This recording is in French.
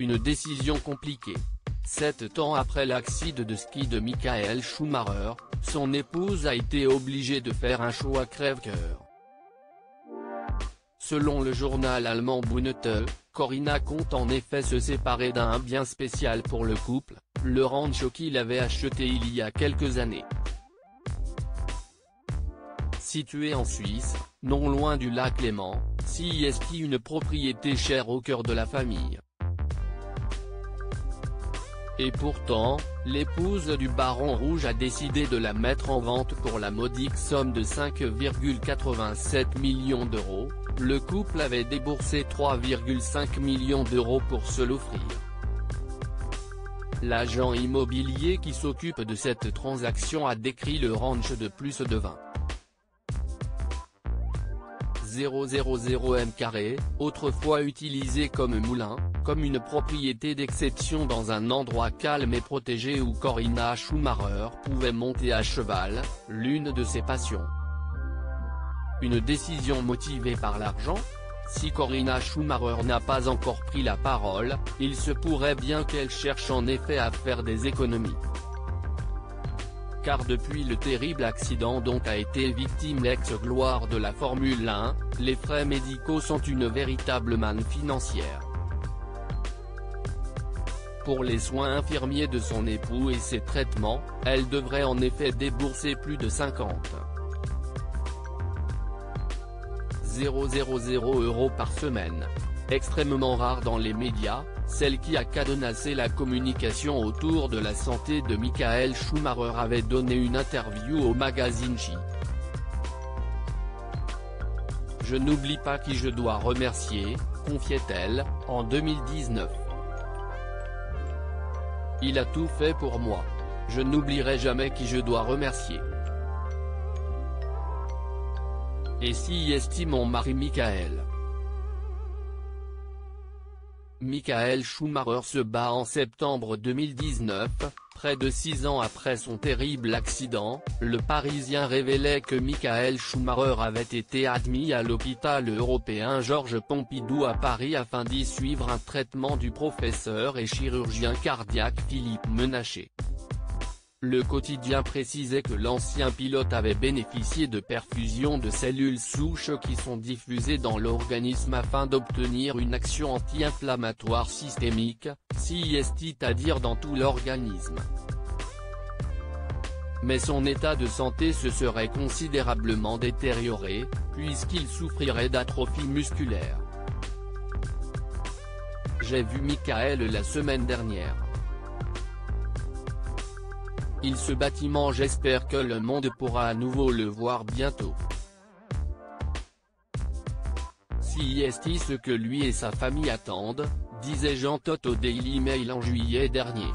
Une décision compliquée. 7 ans après l'accident de ski de Michael Schumacher, son épouse a été obligée de faire un choix crève-cœur. Selon le journal allemand Bunte, Corinna compte en effet se séparer d'un bien spécial pour le couple, le ranch qu'il avait acheté il y a quelques années. Situé en Suisse, non loin du lac Léman, Siesti, une propriété chère au cœur de la famille. Et pourtant, l'épouse du baron rouge a décidé de la mettre en vente pour la modique somme de 5,87 millions d'euros. Le couple avait déboursé 3,5 millions d'euros pour se l'offrir. L'agent immobilier qui s'occupe de cette transaction a décrit le ranch de plus de 20,000 m², autrefois utilisé comme moulin, comme une propriété d'exception dans un endroit calme et protégé où Corinna Schumacher pouvait monter à cheval, l'une de ses passions. Une décision motivée par l'argent? Si Corinna Schumacher n'a pas encore pris la parole, il se pourrait bien qu'elle cherche en effet à faire des économies. Car depuis le terrible accident dont a été victime l'ex-gloire de la Formule 1, les frais médicaux sont une véritable manne financière. Pour les soins infirmiers de son époux et ses traitements, elle devrait en effet débourser plus de 50,000 € par semaine. Extrêmement rare dans les médias, celle qui a cadenassé la communication autour de la santé de Michael Schumacher avait donné une interview au magazine J. Je n'oublie pas qui je dois remercier, confiait-elle, en 2019. Il a tout fait pour moi. Je n'oublierai jamais qui je dois remercier. Et si estime mon mari Michael. Michael Schumacher se bat en septembre 2019, près de 6 ans après son terrible accident. Le Parisien révélait que Michael Schumacher avait été admis à l'hôpital européen Georges Pompidou à Paris afin d'y suivre un traitement du professeur et chirurgien cardiaque Philippe Menacher. Le quotidien précisait que l'ancien pilote avait bénéficié de perfusions de cellules souches qui sont diffusées dans l'organisme afin d'obtenir une action anti-inflammatoire systémique, c'est-à-dire dans tout l'organisme. Mais son état de santé se serait considérablement détérioré, puisqu'il souffrirait d'atrophie musculaire. J'ai vu Michael la semaine dernière. Il se bâtiment, j'espère que le monde pourra à nouveau le voir bientôt. C'est ce que lui et sa famille attendent, disait Jean Todt au Daily Mail en juillet dernier.